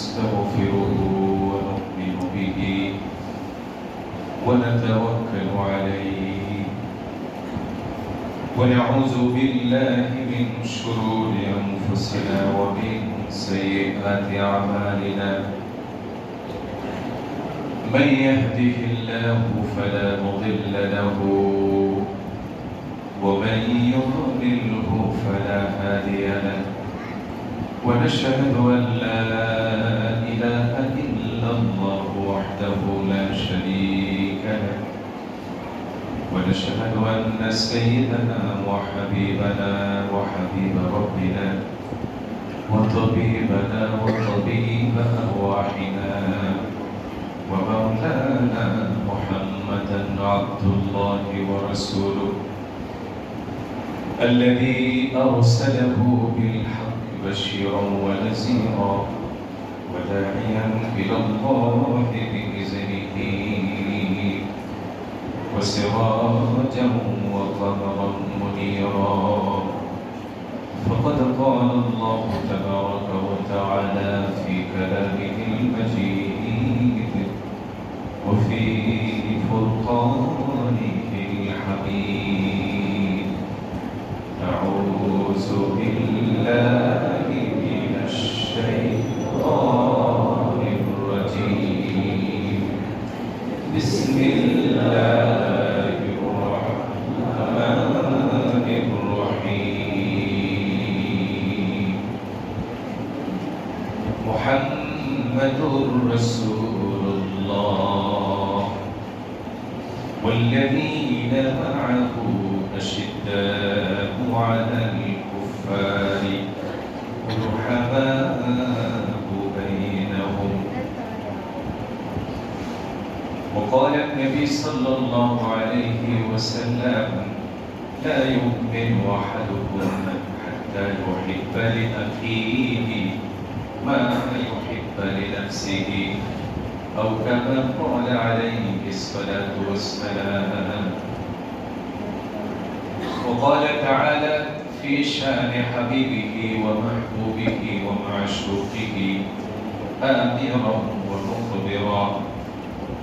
ونستغفره ونؤمن به ونتوكل عليه ونعوذ بالله من شرور أنفسنا ومن سيئات أعمالنا من يهده الله فلا مضل له ومن يضلله فلا هادي له ونشهد أن لا إله إلا الله وحده لا شريك له ونشهد أن سيدنا وحبيبنا وحبيب ربنا وطبيبنا وطبيب أرواحنا ومولانا محمدا عبد الله ورسوله الذي أرسله بالحق بشيرا ونذيرا وداعيا إلى الله بإذنه وسراجا وقمرا منيرا فقد قال الله تبارك وتعالى في كلامه المجيد وفي فرقانه الحميد أعوذ بالله من الشيطان الرجيم بسم الله الرحمن الرحيم محمد رسول الله والذين معه أشداء على الكفار رحماء بينهم وقال النبي صلى الله عليه وسلم لا يؤمن أحدكم حتى يحب لأخيه ما يحب لنفسه أو كما قال عليه الصلاة والسلام وقال تعالى في شان حبيبه ومحبوبه ومعشوقه آمرا ومخبرا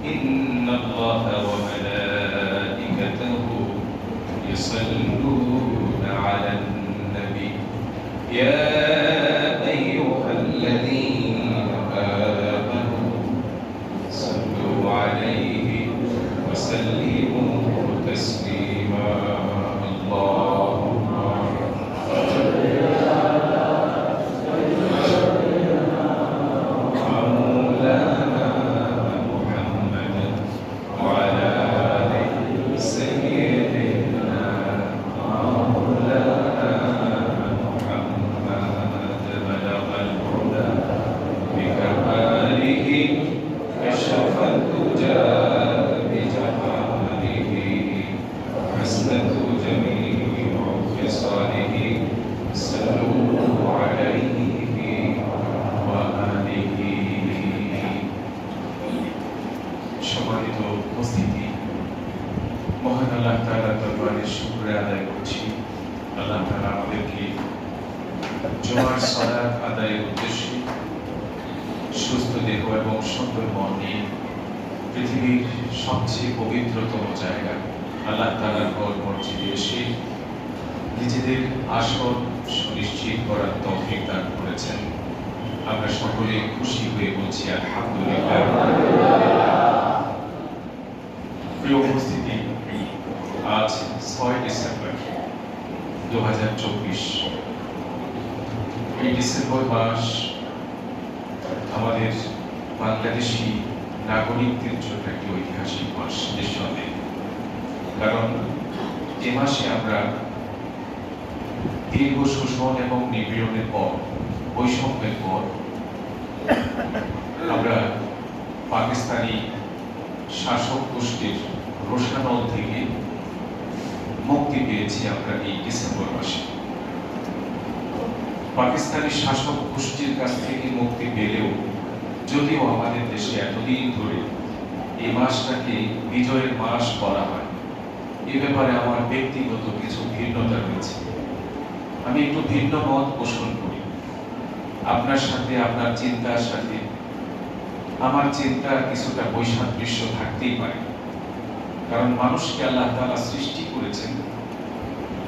إن الله وملائكته يصلون على النبي يا أيها الذين آمنوا صلوا عليه وسلموا تسليما اللهم صل على مولانا محمد وعلى آل سيدنا مولانا محمد بلغ الهدى بكماله كشف الدجى بجماله حسنة جميع خصاله صلوا عليه وآله সম্মানিত উপস্থিতি মহান আল্লাহ তাআলার দরবারে শুকরিয়া আদায় করছি আল্লাহ তাআলা আমাদেরকে জুমার সালাত আদায়ের উদ্দেশ্যে সুস্থ দেহ এবং সুন্দর মন নিয়ে পৃথিবীর সবচেয়ে পবিত্রতম জায়গা আল্লাহ তাআলার ঘর মসজিদে এসে নিজেদের আসন সুনিশ্চিত করার তৌফিক দান করেছেন। আমরা সকলে খুশি হয়ে বলছি আলহামদুলিল্লাহ। প্রিয় উপস্থিতি, আজ 6 ডিসেম্বর 2024। এই ডিসেম্বর মাস আমাদের বাংলাদেশি নাগরিকদের জন্য একটি ঐতিহাসিক মাস নিঃসন্দেহে, কারণ এ মাসে আমরা দীর্ঘ শোষণ এবং নিপীড়নের পর, বৈষম্যের পর আমরা পাকিস্তানি শাসক গোষ্ঠীর রোষানল থেকে মুক্তি পেয়েছি। আমরা এই ডিসেম্বর মাসে পাকিস্তানি শাসক গোষ্ঠীর কাছ থেকে মুক্তি পেলেও, যদিও আমাদের দেশে এতদিন ধরে এই মাসটাকে বিজয়ের মাস বলা হয়, এ ব্যাপারে আমার ব্যক্তিগত কিছু ভিন্নতা রয়েছে। আমি একটু ভিন্ন মত পোষণ করি। আপনার সাথে, আপনার চিন্তার সাথে আমার চিন্তার কিছুটা বৈসাদৃশ্য থাকতেই পারে, কারণ মানুষকে আল্লাহ তাআলা সৃষ্টি করেছেন,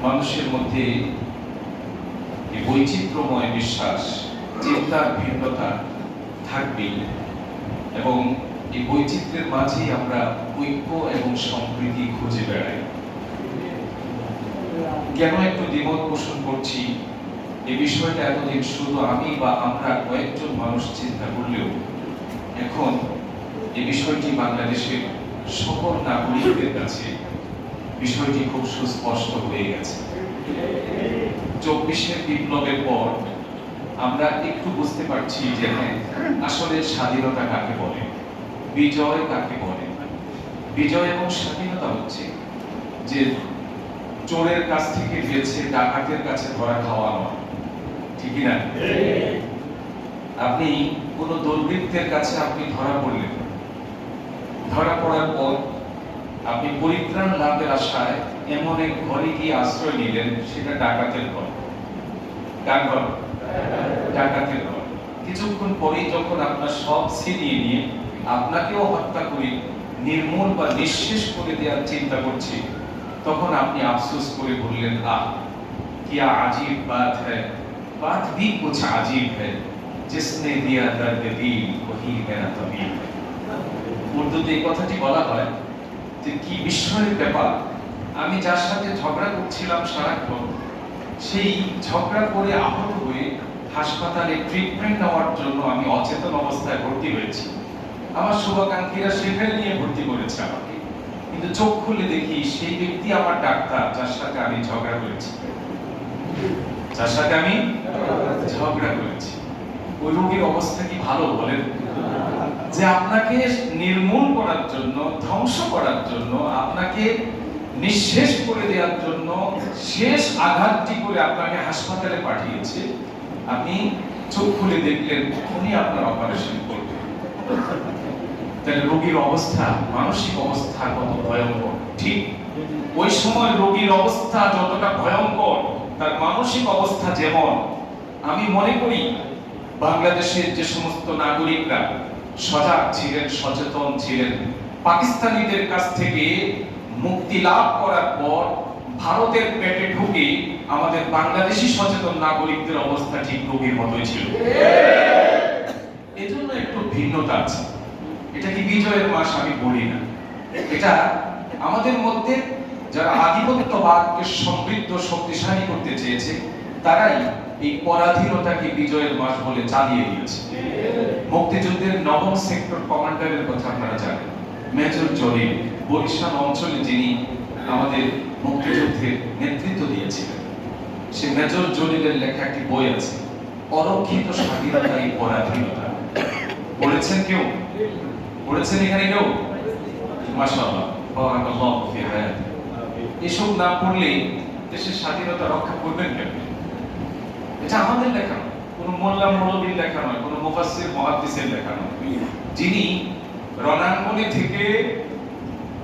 মানুষের মধ্যে এই বৈচিত্র্যময় বিশ্বাস, চিন্তার ভিন্নতা থাকবেই, এবং এই বৈচিত্র্যের মাঝেই আমরা ঐক্য এবং সম্প্রীতি খুঁজে বেড়াই। কেন একটু দ্বিমত পোষণ করছি, এই বিষয়টা এতদিন শুধু আমি বা আমরা কয়েকজন মানুষ চিন্তা করলেও এখন এই বিষয়টি বাংলাদেশের সকল নাগরিকদের কাছে বিষয়টি খুব সুস্পষ্ট হয়ে গেছে। 24-এর বিপ্লবের পর আমরা একটু বুঝতে পারছি যে হ্যাঁ, আসলে স্বাধীনতা কাকে বলে, বিজয় কাকে বলে। বিজয় এবং স্বাধীনতা হচ্ছে যে চোরের কাছ থেকে বেঁচে ডাকাতের কাছে ধরা খাওয়া নয়, ঠিক না? আপনি কোন দুর্বৃত্তের কাছে আপনি ধরা পড়লেন, ধরা পড়ার পর আপনি পরিত্রাণ লাভের আশায় এমন এক ঘরে গিয়ে আশ্রয় নিলেন, সেটা ডাকাতের ঘর। কার ঘর? ডাকাতের ঘর। কিছুক্ষণ পরেই যখন আপনার সব ছিনিয়ে নিয়ে আপনাকেও হত্যা করে নির্মূল বা নিঃশেষ করে দেওয়ার চিন্তা করছে, তখন আপনি আফসোস করে বললেন, আহ क्या अजीब बात है, बात भी कुछ अजीब है, जिसने दिया दर्द दिल वही मेरा तबीब है। উর্দুতে এই কথাটি বলা হয় যে কি বিস্ময়ের ব্যাপার, আমি যার সাথে ঝগড়া করছিলাম সারাক্ষণ, সেই ঝগড়া করে আহত হয়ে হাসপাতালে ট্রিটমেন্ট নেওয়ার জন্য আমি অচেতন অবস্থায় ভর্তি হয়েছি। আমার শুভাকাঙ্ক্ষীরা সেখানে নিয়ে ভর্তি করেছে আমাকে, কিন্তু চোখ খুলে দেখি সেই ব্যক্তি আমার ডাক্তার, যার সাথে আমি ঝগড়া করেছি, যার সাথে আমি ঝগড়া করেছি। ওই রোগীর অবস্থা কি ভালো বলেন? যে আপনাকে নির্মূল করার জন্য, ধ্বংস করার জন্য, আপনাকে নিঃশেষ করে দেওয়ার জন্য শেষ আঘাতটি করে আপনাকে হাসপাতালে পাঠিয়েছে, আপনি চোখ খুলে দেখলেন উনি আপনার অপারেশন করবেন। তাহলে রোগীর অবস্থা, মানসিক অবস্থা কত ভয়ঙ্কর। ঠিক ওই সময় রোগীর অবস্থা যতটা ভয়ঙ্কর, তার মানসিক অবস্থা যেমন। আমি মনে করি বাংলাদেশের যে সমস্ত নাগরিকরা সজাগ ছিলেন, সচেতন ছিলেন, পাকিস্তানিদের কাছ থেকে মুক্তি লাভ করার পর ভারতের পেটে ঢুকে আমাদের বাংলাদেশি সচেতন নাগরিকদের অবস্থা ঠিক রোগীর মতোই ছিল। এজন্য একটু ভিন্নতা আছে। এটা কি বিজয়ের মাস আমি বলি না, এটা আমাদের মধ্যে যারা আধিপত্যবাদকে সমৃদ্ধ শক্তিশালী করতে চেয়েছে, তারাই এই পরাধীনতাকে বিজয়ের মাস বলে চালিয়ে দিয়েছে। মুক্তিযুদ্ধের 9ম সেক্টর কমান্ডারের কথা আপনারা জানেন, মেজর জলিল, বরিশাল অঞ্চলে যিনি আমাদের মুক্তিযুদ্ধের নেতৃত্ব দিয়েছিলেন। সে মেজর জলিলের লেখা একটি বই আছে, অরক্ষিত স্বাধীনতা এই পরাধীনতা। পড়েছেন কেউ? পড়েছেন এখানে কেউ? মাশাআল্লাহ, বারাকাল্লাহু ফি হায়াতি। এসব না পড়লে দেশের স্বাধীনতা রক্ষা করবেন কেন? এটা আমাদের লেখা নয়, কোনো মোল্লা মৌলবীর লেখা নয়, কোনো মুফাসসির মুহাদ্দিসের লেখা নয়। যিনি রণাঙ্গনে থেকে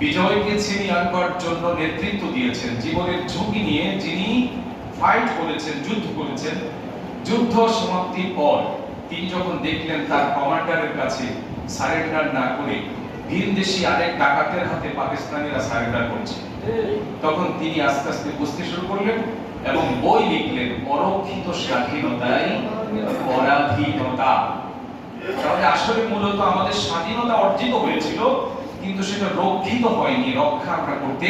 বিজয়কে ছিনিয়ে আনবার জন্য নেতৃত্ব দিয়েছেন, জীবনের ঝুঁকি নিয়ে যিনি ফাইট করেছেন, যুদ্ধ করেছেন, যুদ্ধ সমাপ্তির পর তিনি যখন দেখলেন তার কমান্ডারের কাছে সারেন্ডার না করে ভিনদেশী আরেক ডাকাতের হাতে পাকিস্তানিরা সারেন্ডার করছে, তখন তিনি আস্তে আস্তে বুঝতে শুরু করলেন এবং বই লিখলেন, অরক্ষিত স্বাধীনতাই পরাধীনতা। তাহলে আসলে মূলত আমাদের স্বাধীনতা অর্জিত হয়েছিল, কিন্তু সেটা রক্ষিত হয়নি, রক্ষা আমরা করতে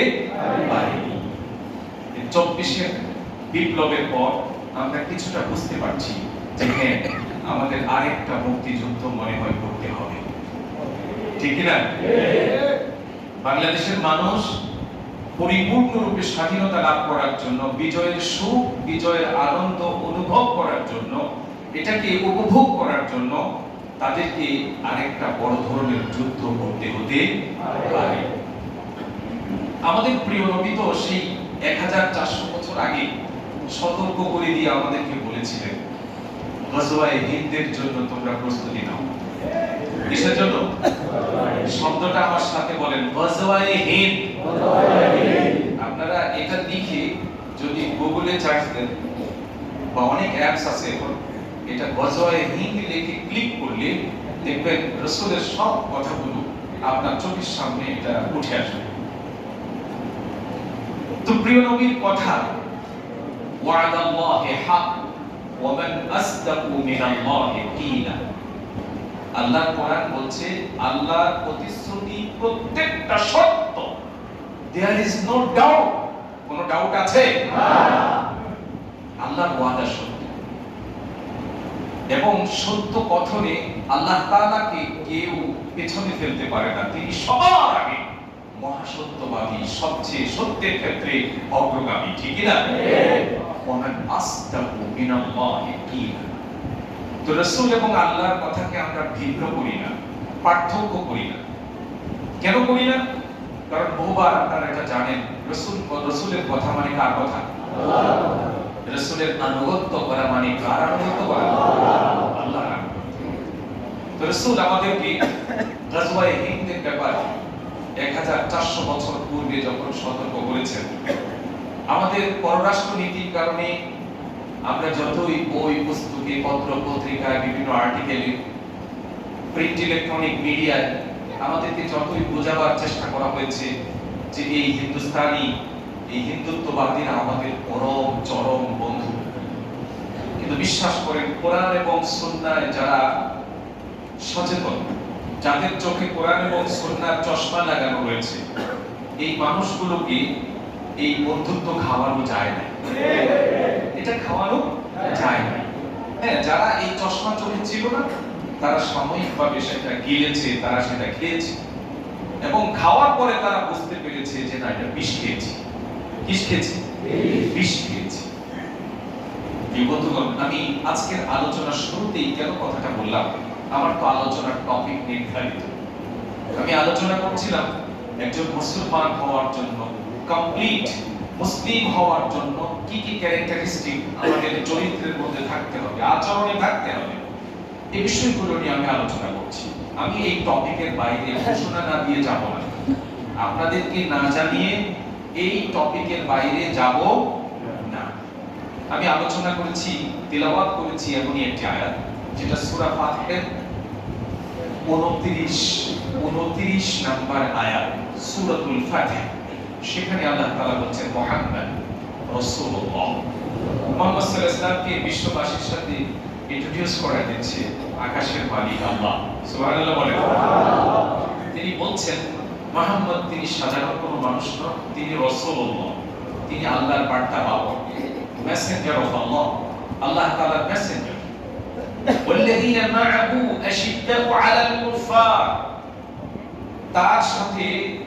পারিনি। 24-এর বিপ্লবের পর আমরা কিছুটা বুঝতে পারছি যে হ্যাঁ, আমাদের আরেকটা মুক্তিযুদ্ধ মনে হয় করতে হবে, ঠিক না? বাংলাদেশের মানুষ পরিপূর্ণরূপে স্বাধীনতা লাভ করার জন্য, বিজয়ের সুখ, বিজয়ের আনন্দ অনুভব করার জন্য, এটাকে উপভোগ করার জন্য তাদেরকে আরেকটা বড় ধরনের যুদ্ধ করতে হতে পারে। আমাদের প্রিয় নবী তো সেই 1400 বছর আগে সতর্ক করে দিয়ে আমাদেরকে বলেছিলেন, গজওয়ায়ে হিন্দের জন্য তোমরা প্রস্তুতি নাও। কিসের জন্য? শব্দটা আমার সাথে বলেন, গজওয়ায়ে হিন্দ। আপনারা এটা লিখে যদি গুগলে সার্চ দেন, বা অনেক অ্যাপস আছে এখন, এটা গজওয়ায়ে হিন্দ লিখে ক্লিক করলে দেখবেন রাসূলের সব কথাগুলো আপনার চোখের সামনে এটা উঠে আসবে। তো প্রিয় নবীর কথা, ওয়াদাল্লাহি হক ওয়া মান আসদাকু মিনাল্লাহি কিলা। আল্লাহর কোরআন বলছে আল্লাহর প্রতিশ্রুতি প্রত্যেকটা সত্য। There is no doubt. কোনো ডাউট আছে? না। আল্লাহর ওয়াদা সত্য এবং সত্য কথনে আল্লাহ তাআলাকে কেউ পেছনে ফেলতে পারে না। তিনি সবার আগে মহাসত্যবাদী, সবচেয়ে সত্যের ক্ষেত্রে অগ্রগামী। ঠিক কি না? ওয়া মান আসদাকু মিনাল্লাহি কিলা। তো রাসূল এবং আল্লাহর কথাকে আমরা ভিন্ন করি না, পার্থক্য করি না। কেন করি না? কারণ বহুবার আপনারা এটা জানেন, রাসূলের কথা মানে কার কথা? রাসূলের আনুগত্য করা মানে কার আনুগত্য করা? আল্লাহর আনুগত্য। তো রাসূল আমাদেরকে গজওয়ায়ে হিন্দের ব্যাপারে 1400 বছর পূর্বে যখন সতর্ক করেছেন, আমাদের পররাষ্ট্র নীতির কারণে আমরা যতই বই পুস্তকে, পত্র পত্রিকায়, বিভিন্ন আর্টিকেলে, প্রিন্ট ইলেকট্রনিক মিডিয়ায় আমাদেরকে যতই বোঝাবার চেষ্টা করা হয়েছে যে এই হিন্দুস্তানি, এই হিন্দুত্ববাদীরা আমাদের পরম চরম বন্ধু, কিন্তু বিশ্বাস করেন কোরআন এবং সুন্নাহয় যারা সচেতন, যাদের চোখে কোরআন এবং সুন্নাহর চশমা লাগানো রয়েছে, এই মানুষগুলোকে এই বন্ধুত্ব খাওয়ানো যায় না। এটা খাওয়ানো যায় না। হ্যাঁ, যারা এই চশমা চোখে ছিল না, তারা সাময়িকভাবে সেটা গিলেছে, তারা সেটা খেয়েছে এবং খাওয়ার পরে তারা বুঝতে পেরেছে যে না, এটা বিষ খেয়েছি। কিস খেয়েছি? বিষ খেয়েছি। বন্ধুগণ, আমি আজকের আলোচনার শুরুতেই কেন কথাটা বললাম, আমার তো আলোচনার টপিক নির্ধারিত। আমি আলোচনা করছিলাম একজন মুসলমান হওয়ার জন্য, কমপ্লিট মুসলিম হওয়ার জন্য কি কি ক্যারেক্টারিস্টিক আমাদের চরিত্রের মধ্যে থাকতে হবে, আচরণে থাকতে হবে, এই বিষয়গুলো নিয়ে আমি আলোচনা করছি। আমি এই টপিকের বাইরে ঘোষণা না দিয়ে যাব না, আপনাদেরকে না জানিয়ে এই টপিকের বাইরে যাব না। আমি আলোচনা করেছি, তেলাওয়াত করেছি এমনই একটি আয়াত যেটা সূরা ফাতিহার 29 নাম্বার আয়াত, সূরাতুল ফাতিহা। সেখানে আল্লাহ তাআলা বলেন মুহাম্মদ রাসূলুল্লাহ। মুহাম্মদ সাল্লাল্লাহু আলাইহি ওয়াসাল্লামকে বিশ্ববাসীর সাথে ইন্ট্রোডিউস করে দিচ্ছে আকাশের মালিক আল্লাহ। সুবহানাল্লাহ বলেন। তিনি বলছেন মুহাম্মদ তিনি সাধারণ কোনো মানুষ নন, তিনি রাসূলুল্লাহ, তিনি আল্লাহর বার্তাবাহক, মেসেঞ্জার অফ আল্লাহ, আল্লাহ তাআলার মেসেঞ্জার। ওয়াল্লাযীনা মা'আহু আশিদ্দাউ আলাল কুফার, তার সাথে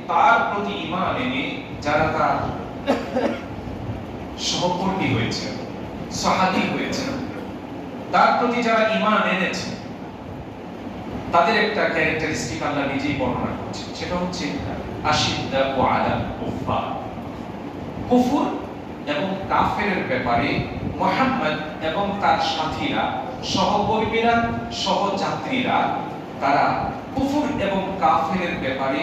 তার প্রতি ঈমান এনে যারা তার সহকর্মী হয়েছে, সাহাবী হয়েছে, তার প্রতি যারা ঈমান এনেছে, তাদের একটা ক্যারেক্টারিস্টিক আল্লাহ নিজেই বর্ণনা করছেন, সেটা হচ্ছে আশিদ্দাউ আলাল কুফার। কুফর এবং কাফেরের ব্যাপারে মুহাম্মদ এবং তার সাথীরা, সহকর্মীরা, সহযাত্রীরা, তারা কুফর এবং কাফেরের ব্যাপারে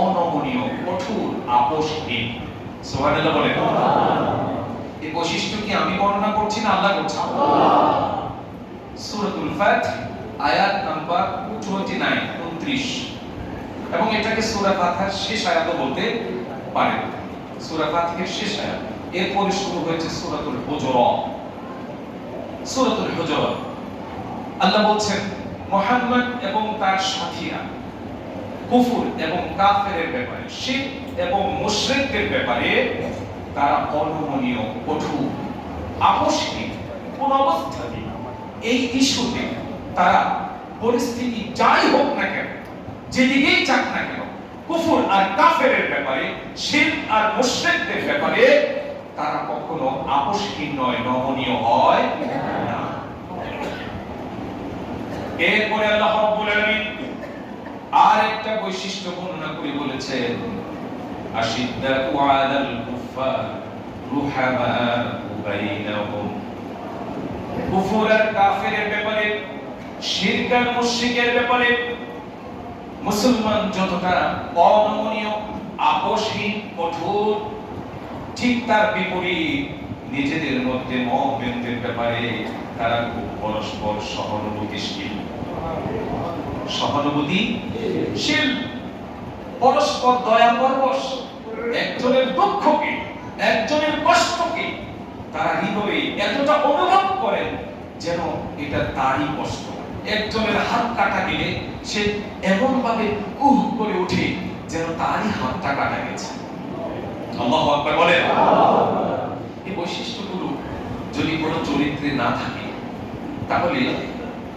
অনমনীয়, কঠোর, আপোষহীন। সুবহানাল্লাহ বলেন। এই বৈশিষ্ট্য কি আমি বর্ণনা করছি না আল্লাহ করছেন? সূরাতুল ফাতিহা আয়াত নাম্বার 29 এবং এটাকে সূরা ফাতিহার শেষ আয়াতও বলতে পারেন। সূরা ফাতিহার শেষ আয়াত, এরপরে শুরু হয়েছে সূরাতুল হুজুরাত। সূরাতুল হুজুরাত আল্লাহ বলছেন মুহাম্মদ এবং তার সাথীরা কুফর এবং কাফেরের ব্যাপারে, শিরক এবং মুশরিকদের ব্যাপারে তারা অনমনীয়, কঠোর, আপোষহীন, কোন অবস্থাতেই এই ইস্যুতে তারা পরিস্থিতি যাই হোক না কেন, যেদিকেই যাক না কেন, কুফর আর কাফেরের ব্যাপারে, শিরক আর মুশরিকদের ব্যাপারে তারা কখনো আপোষহীন নয়, নমনীয় হয় না। এরপরে আল্লাহ রাব্বুল আলামিন আর একটা বৈশিষ্ট্য বর্ণনা করে বলেছেন আশিদ্দাতু আলাল কুফার রুহামাউ বাইনাহুম। কুফর আর কাফেরের ব্যাপারে, শিরক আর মুশরিকের ব্যাপারে মুসলমান যতটা অনমনীয়, আপোষহীন, কঠোর, ঠিক তার বিপরীত নিজেদের মধ্যে মতভেদের ব্যাপারে তারা খুব পরস্পর সহানুভূতিশীল, পরস্পর দয়া পরবশ, একজনের দুঃখকে, একজনের কষ্টকে তারা হৃদয়ে এতটা অনুভব করেন যেন এটা তারই কষ্ট। একজনের হাত কাটা গেলে সে এমন ভাবে করে ওঠে যেন তারই হাতটা কাটা গেছে। আল্লাহু আকবার বলেন। এই বৈশিষ্ট্যগুলো যদি কোনো চরিত্রে না থাকে তাহলে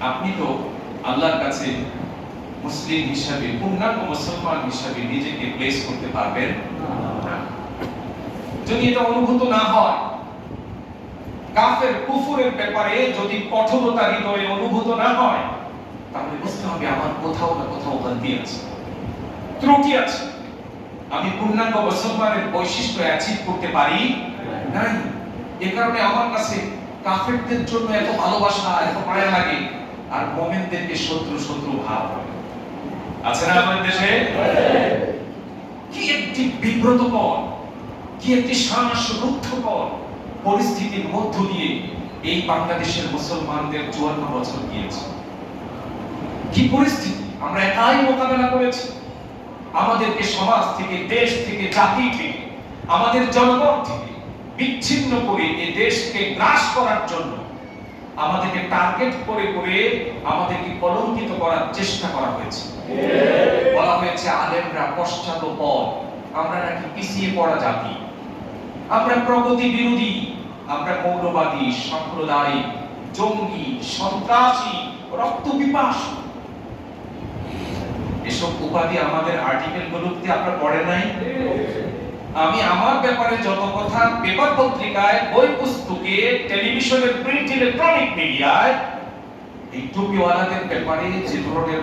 আপনি তো আল্লাহর কাছে মুসলিম হিসাবে, পূর্ণাঙ্গ মুসলমান হিসাবে নিজেকে প্লেস করতে পারবেন না। যদি এটা অনুভূত না হয়, কাফের কুফরের ব্যাপারে যদি কঠোরতা হৃদয়ে অনুভূত না হয়, তাহলে বুঝতে হবে আমার কোথাও না কোথাও গলতি আছে, ত্রুটি আছে। আমি পূর্ণাঙ্গ মুসলমানের বৈশিষ্ট্য অ্যাচিভ করতে পারি নাই। এ কারণে আমার কাছে কাফেরদের জন্য এত ভালোবাসা, এত মায়া লাগে, আর মুমিনদেরকে শত্রু ভাব আছে না আমাদের দেশে? কি একটি বিব্রতকর, কি একটি শ্বাসরুদ্ধকর পরিস্থিতির মধ্য দিয়ে এই বাংলাদেশের মুসলমানদের 54 বছর গিয়েছে। কি পরিস্থিতি আমরা একাই মোকাবেলা করেছি। আমাদেরকে সমাজ থেকে, দেশ থেকে, জাতি থেকে, আমাদের জনগণ থেকে বিচ্ছিন্ন করে এই দেশকে গ্রাস করার জন্য আমাদেরকে টার্গেট করে করে আমাদেরকে কলঙ্কিত করার চেষ্টা করা হয়েছে। বলা হয়েছে আলেমরা পশ্চাৎপদ, আমরা নাকি পিছিয়ে পড়া জাতি, আমরা প্রগতি বিরোধী, আমরা মৌলবাদী, সাম্প্রদায়িক, জঙ্গি, সন্ত্রাসী, রক্ত পিপাসু। এসব উপাধি আমাদের আর্টিকেলগুলোতে আপনারা পড়েন নাই? আমি আমার ব্যাপারে যত কথা পেপার পত্রিকায়, বই পুস্তকে, টেলিভিশনের, প্রিন্ট, ইলেকট্রনিক মিডিয়ায় এই টুপিওয়ালাদের ব্যাপারে যে ধরনের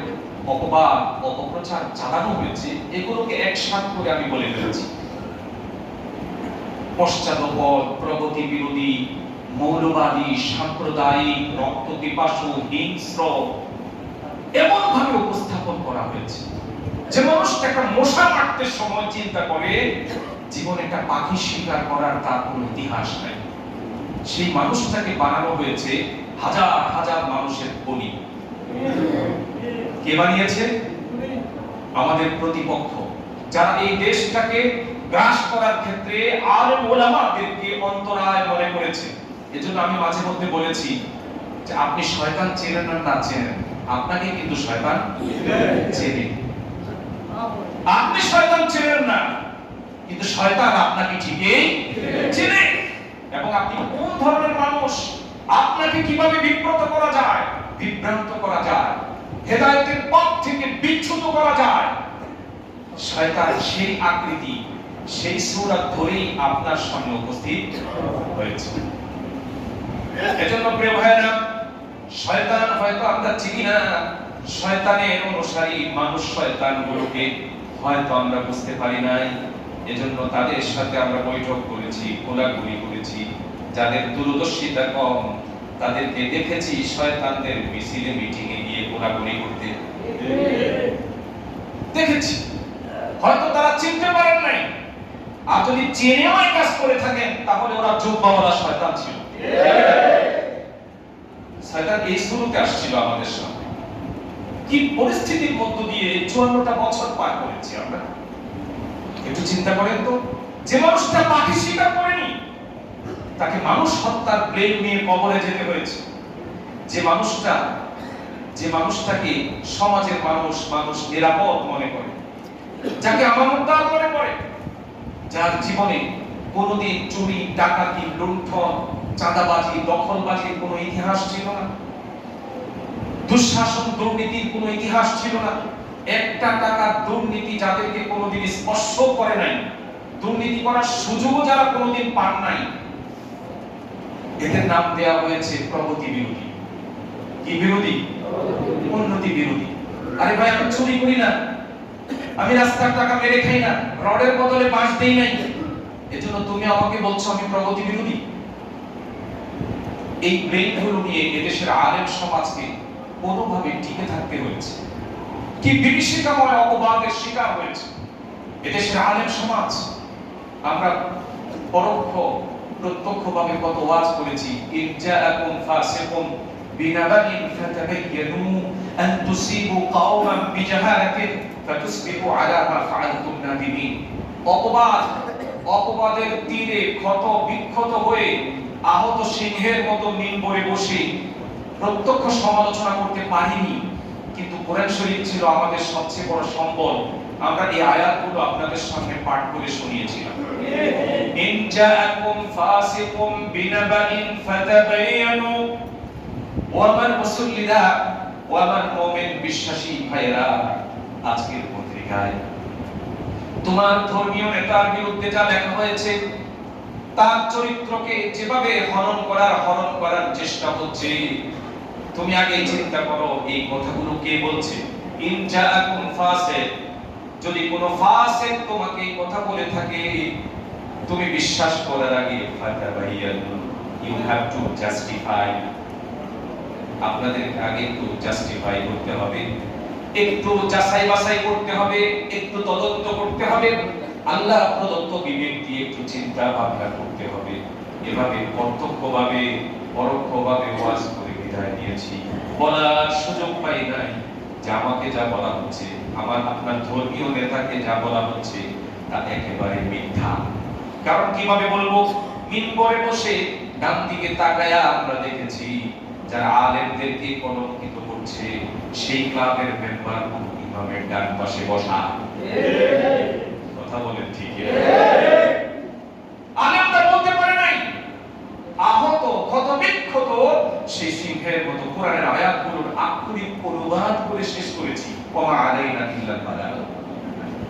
অপবাদ, অপপ্রচার চালানো হয়েছে, এগুলোকে একসাথে করে আমি বলে ফেলেছি। পশ্চাৎপদ, প্রগতি বিরোধী, মৌলবাদী, সাম্প্রদায়িক, রক্ত পিপাসু, হিংস্র, এমন ভাবে উপস্থাপন করা হয়েছে যে মানুষটা একটা মশা মারতে সময় চিন্তা করে জীবনে একটা পাখি শিকার করার তার কোনো ইতিহাস নাই। সেই মানুষটাকে বানানো হয়েছে হাজার হাজার মানুষের বলি। কে বানিয়েছে? আমাদের প্রতিপক্ষ, যারা এই দেশটাকে গ্রাস করার ক্ষেত্রে আলেম ওলামাদেরকে অন্তরায় মনে করেছে। এজন্য আমি মাঝে মধ্যে বলেছি যে আপনি শয়তান চেনেন না চেনেন, আপনাকে কিন্তু শয়তান চেনে। আপনি শয়তান চেনেন না, কিন্তু শয়তান আপনাকে ঠিকই চেনে। এবং আপনি কোন ধরনের মানুষ, আপনাকে কিভাবে বিব্রত করা যায়, বিভ্রান্ত করা যায়, হেদায়েতের পথ থেকে বিচ্যুত করা যায়, শয়তান সেই আকৃতি, সেই সূরত ধরেই আপনার সামনে উপস্থিত হয়েছে। এজন্য প্রিয় ভাইরা, শয়তান হয়তো আমরা চিনি না, শয়তানের অনুসারী মানুষ শয়তানগুলোকে হয়তো আমরা বুঝতে পারি নাই। এজন্য তাদের সাথে আমরা বৈঠক করেছি, কোলাকুলি করেছি। যাদের দূরদর্শিতা কম তাদেরকে দেখেছি শয়তানদের মিছিলে, মিটিংয়ে গিয়ে কোলাকুলি করতে দেখেছি। হয়তো তারা চিনতে পারেন নাই, আর যদি জেনেও কাজ করে থাকেন তাহলে ওরা জুব্বাওয়ালা শয়তান ছিল। শয়তান এই শুরুতে আসছিল আমাদের সামনে। কি পরিস্থিতির মধ্য দিয়ে 54টা বছর পার করেছি আমরা, একটু চিন্তা করেন তো। যে মানুষটা পাখি শিকার করেনি, তাকে মানুষ হত্যার ব্লেম নিয়ে কবরে যেতে হয়েছে। যে মানুষটাকে সমাজের মানুষ নিরাপদ মনে করে, যাকে আমানতদার মনে করে, যার জীবনে কোনোদিন চুরি, ডাকাতি, লুণ্ঠন, চাঁদাবাজি, দখলবাজির কোনো ইতিহাস ছিল না, দুঃশাসন, দুর্নীতির কোনো ইতিহাস ছিল না, একটা টাকার দুর্নীতি যাদেরকে কোনোদিন স্পর্শ করে নাই, দুর্নীতি করার সুযোগও যারা কোনোদিন পান নাই, এদের নাম দেওয়া হয়েছে প্রগতি বিরোধী। কি বিরোধী? উন্নতি বিরোধী। আরে ভাই, আমি চুরি করি না, আমি রাস্তার টাকা মেরে খাই না, রডের বদলে বাঁশ দেই নাই, এজন্য তুমি আমাকে বলছো আমি প্রগতি বিরোধী? এই ব্রেইনগুলো নিয়ে এদেশের আলেম সমাজকে কোনোভাবে টিকে থাকতে হয়েছে। কি বিভীষিকাময় অপবাদের শিকার হয়েছে এদেশের আলেম সমাজ। আমরা পরোক্ষ প্রত্যক্ষভাবে কত ওয়াজ করেছি, ইন জাআকুম ফাসিকুন বিনাবাইন ফাতাবায়ানু আন তুসিবু কওমান বিজাহালাতিন ফাতুসবিহু আলা মা ফাআলতুম নাদিমিন। অপবাদের তীরে ক্ষত বিক্ষত হয়ে আহত সিংহের মতো মিম্বরে বসে প্রত্যক্ষ সমালোচনা করতে পারিনি, কিন্তু কোরআন শরীফ ছিল আমাদের সবচেয়ে বড় সম্বল। আমরা এই আয়াতগুলো আপনাদের সামনে পাঠ করে শুনিয়েছিলাম। ইন জাআকুম ফাসিকুম বিনাবাইন ফাতাবায়ানু। ওয়া মান মুসল্লিরা ওয়া মান মুমিন বিশ্বাসী ভাইরা, আজকের পত্রিকায় তোমার ধর্মীয় নেতার বিরুদ্ধে যা লেখা হয়েছে, তার চরিত্রকে যেভাবে হরণ করার চেষ্টা হচ্ছে, তুমি আগে চিন্তা করো এই কথাগুলো কে বলছে। ইন জাআকুম ফাসিক, যদি কোনো ফাসিক তোমাকে এই কথা বলে থাকে, তুমি বিশ্বাস করার আগে ফাতাবায়ানু, ইউ হ্যাভ টু জাস্টিফাই। আপনাদের আগে একটু জাস্টিফাই করতে হবে, একটু যাচাই বাছাই করতে হবে, একটু তদন্ত করতে হবে, আল্লাহ প্রদত্ত বিবেক দিয়ে একটু চিন্তা ভাবনা করতে হবে। এভাবে প্রত্যক্ষভাবে পরোক্ষভাবে ওয়াজ করে বিদায় দিয়েছি, বলার সুযোগ পাই নাই যে আমাকে যা বলা হচ্ছে, আমার আপনার ধর্মীয় নেতাকে যা বলা হচ্ছে তা একেবারে মিথ্যা। কারণ কিভাবে বলবো, মিম্বরে বসে ডান দিকে তাকায়া আমরা দেখেছি যারা আলেমদেরকে কলঙ্কিত করছে, সেই ক্লাবের মেম্বার ইমামের ডান পাশে বসা। কথা বলেন ঠিক? আলেমরা বলতে পারে নাই, আহত ক্ষতবিক্ষত সেই সিংহের মতো কোরআনের আয়াতগুলোর আক্ষরিক অনুবাদ করে শেষ করেছি। ওমা আলাইনা ইল্লাল বালাগ,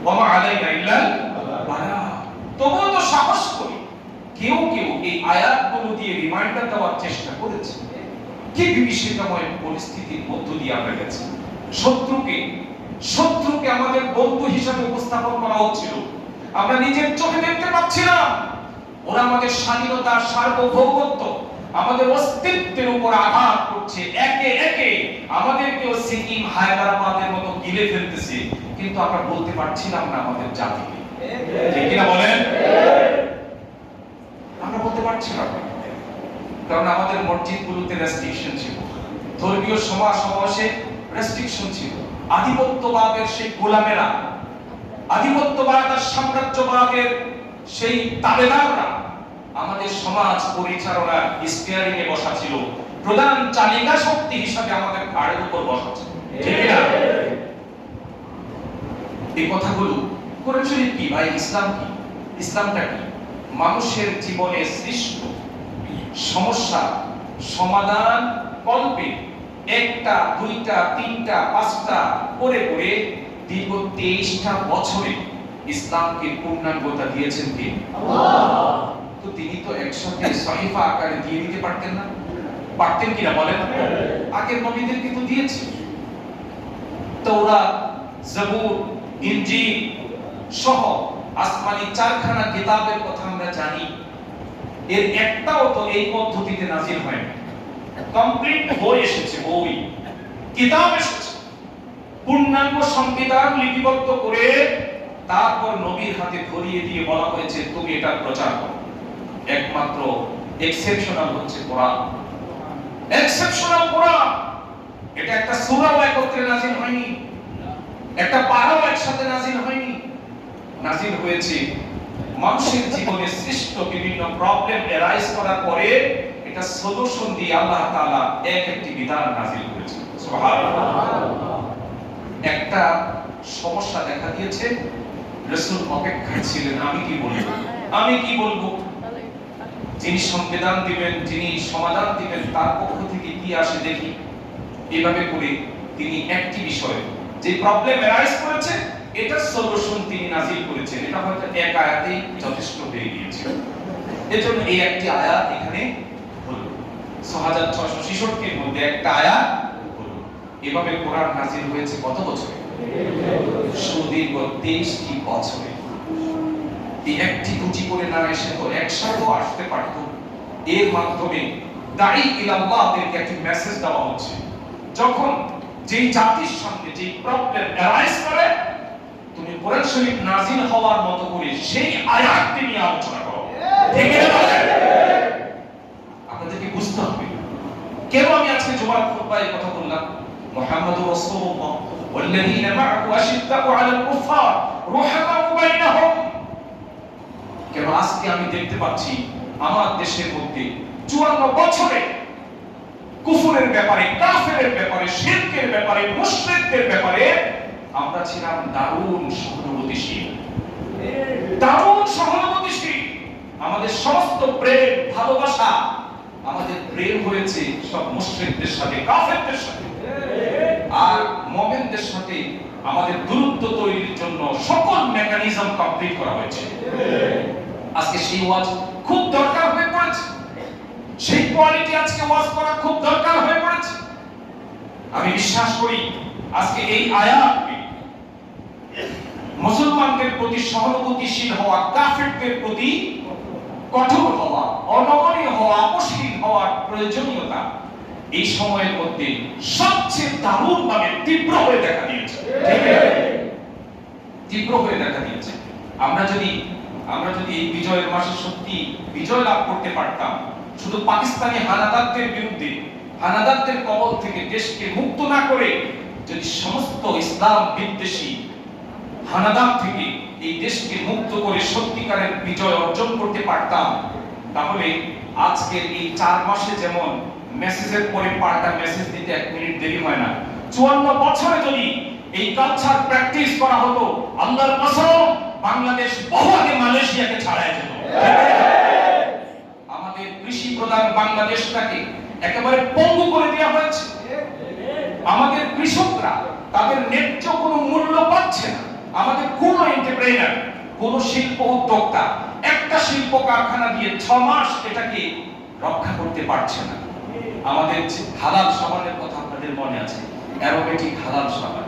ওমা আলাইনা ইল্লাল বালাগ। তবুও তো সাহস করি কেউ এই আয়াতগুলো দিয়ে রিমাইন্ডার দেওয়ার চেষ্টা করেছে। কি বিভীষিকাময় পরিস্থিতির মধ্য দিয়ে আমরা গেছি। শত্রুকে আমাদের বন্ধু হিসেবে উপস্থাপন করা হচ্ছিল, আমরা নিজের চোখে দেখতে পাচ্ছিলাম। ওরা আমাদের স্বাধীনতা, সার্বভৌমত্ব, আমাদের অস্তিত্বের উপর আঘাত করছে, একে একে আমাদেরকেও সিকিম, হায়দ্রাবাদের মতো গিলে ফেলতেছে, কিন্তু আমরা বলতে পারছিলাম না আমাদের জাতিকে। ঠিক কিনা বলেন? আমরা বলতে পারছিলাম না, কারণ আমাদের মসজিদগুলোতে রেস্ট্রিকশন ছিল, ধর্মীয় সমাবেশে রেস্ট্রিকশন ছিল। আধিপত্যবাদের সেই গোলামেরা, আধিপত্যবাদ আর সাম্রাজ্যবাদের সেই তাবেদাররা আমাদের সমাজ পরিচালনার স্টিয়ারিং এ বসা ছিল, প্রধান চালিকা শক্তি হিসাবে আমাদের ঘাড়ের উপর বসা ছিল। ঠিক না? এই কথাগুলো কোরআন শরীফ কি ভাই? ইসলাম কি? ইসলামটা কি? মানুষের জীবনে সৃষ্ট সমস্যা সমাধান কল্পে একটা, দুইটা, তিনটা, পাঁচটা করে করে দীর্ঘ 23টা বছরে ইসলামকে পূর্ণাঙ্গতা দিয়েছেন কে? আল্লাহ। তো তিনি তো একসাথে সহিফা আকারে দিয়ে দিতে পারতেন না? পারতেন কিনা বলেন? আগের নবীদেরকে তো দিয়েছে। তাওরাত, জবুর, ইনজিল সহ আসমানি 4খানা কিতাবের কথা আমরা জানি। এর একটাও তো এই পদ্ধতিতে নাজিল হয়নি। কমপ্লিট বই এসেছে, বই কিতাব এসেছে, পূর্ণাঙ্গ সংবিধান লিপিবদ্ধ করে তারপর নবীর হাতে ধরিয়ে দিয়ে বলা হয়েছে তুমি এটা প্রচার করো। একমাত্র এক্সেপশনাল হচ্ছে কোরআন। এক্সেপশনাল কোরআন, এটা একটা সূরাও একত্রে নাজিল হয়নি, একটা পারাও একসাথে নাজিল হয়নি। নাজিল হয়েছে মানুষের জীবনে সৃষ্ট বিভিন্ন প্রবলেম এরাইজ করার পরে এটা সলিউশন দিয়ে আল্লাহ তাআলা একটি বিধান নাজিল করেছেন। সুবহানাল্লাহ। একটা সমস্যা দেখা দিয়েছে, রাসূল অপেক্ষায় ছিলেন আমি কি বলবো, যিনি সংবিধান দিবেন, যিনি সমাধান দিবেন, তার পক্ষ থেকে কি আসে দেখি। এইভাবে করে তিনি একটি বিষয় যে প্রবলেম এরাইজ করেছে এটার সলিউশন তিনি নাজিল করেছেন। এটা হয়তো এক আয়াতেই যথেষ্ট হয়ে গিয়েছে। এজন্য এই একটি আয়াত এখানে হলো, 6666 এর মধ্যে একটা আয়াত হলো। এভাবে কোরআন নাজিল হয়েছে কত বছরে? সুদীর্ঘ 23টি বছরে। এই একটি দুটি করে না এসে তো একসাথেও আসতে পারত। এর মাধ্যমে দাঈ ইলাল্লাহদেরকে একটি মেসেজ দেওয়া হচ্ছে, যখন যেই জাতির সামনে যেই প্রবলেম অ্যারাইজ করে, তুমি কোরআন শরীফ নাজিল হওয়ার মতো করে সেই আয়াতটি নিয়ে আলোচনা করো। ঠিক আছে? আপনাদেরকে বুঝতে হবে কেন আমি আজকে জুমার খুতবায় কথা বললাম। মুহাম্মাদুর রাসূলুল্লাহ ওয়াল্লাযীনা মা'আহু আশিদ্দাউ আলাল কুফফার রুহামাউ বাইনাহুম। কেন আজকে আমি দেখতে পাচ্ছি আমার দেশের মধ্যে 54 বছরে কুফরের ব্যাপারে, কাফেরের ব্যাপারে, শিরকের ব্যাপারে, মুশরিকদের ব্যাপারে আমরা ছিলাম দারুণ সহানুভূতিশীল, দারুণ সহানুভূতিশীল। আমাদের সমস্ত প্রেম, ভালোবাসা, আমাদের প্রেম হয়েছে সব মুশরিকদের সাথে, কাফেরদের সাথে। আর মুমিনদের সাথে আমাদের দূরত্ব তৈরির জন্য সকল মেকানিজম কমপ্লিট করা হয়েছে। আজকে সেই ওয়াজ খুব দরকার হয়ে পড়েছে, সেই কোয়ালিটি আজকে ওয়াজ করা খুব দরকার হয়ে পড়েছে। আমি বিশ্বাস করি আজকে এই আয়াত মুসলমানদের প্রতি সহানুভূতিশীল হওয়া, কাফেরদের প্রতি কঠোর হওয়া, অনমনীয় হওয়া, আপোষহীন হওয়ার প্রয়োজনীয়তা এই সময়ের মধ্যে সবচেয়ে দারুণভাবে তীব্র হয়ে দেখা দিয়েছে। তীব্র হয়ে দেখা দিয়েছে। আমরা যদি এই বিজয়ের মাসে সত্যি বিজয় লাভ করতে পারতাম, শুধু পাকিস্তানি হানাদারদের বিরুদ্ধে, হানাদারদের কবল থেকে দেশকে মুক্ত না করে যদি সমস্ত ইসলাম বিদ্বেষী হানাদার থেকে এই দেশকে মুক্ত করে সত্যিকারের বিজয় অর্জন করতে পারতাম, তাহলে আজকের এই 4 মাসে যেমন মেসেজের পরে পাল্টা মেসেজ দিতে 1 মিনিট দেরি হয় না, 54 বছরে যদি এই কালচার প্র্যাকটিস করা হতো, আল্লাহর কসম বাংলাদেশ বহু আগে মালয়েশিয়াকে ছাড়ায় যেত। আমাদের কৃষি প্রধান বাংলাদেশটাকে একেবারে পঙ্গু করে দেওয়া হয়েছে। আমাদের কৃষকরা তাদের ন্যায্য কোনো মূল্য পাচ্ছে না। আমাদের কোন এন্টারপ্রেনার, কোন শিল্প উদ্যোক্তা একটা শিল্প কারখানা দিয়ে 6 মাস এটাকে রক্ষা করতে পারছে না। আমাদের হালাল সাবানের কথা আপনাদের মনে আছে, অ্যারোমেটিক হালাল সাবান,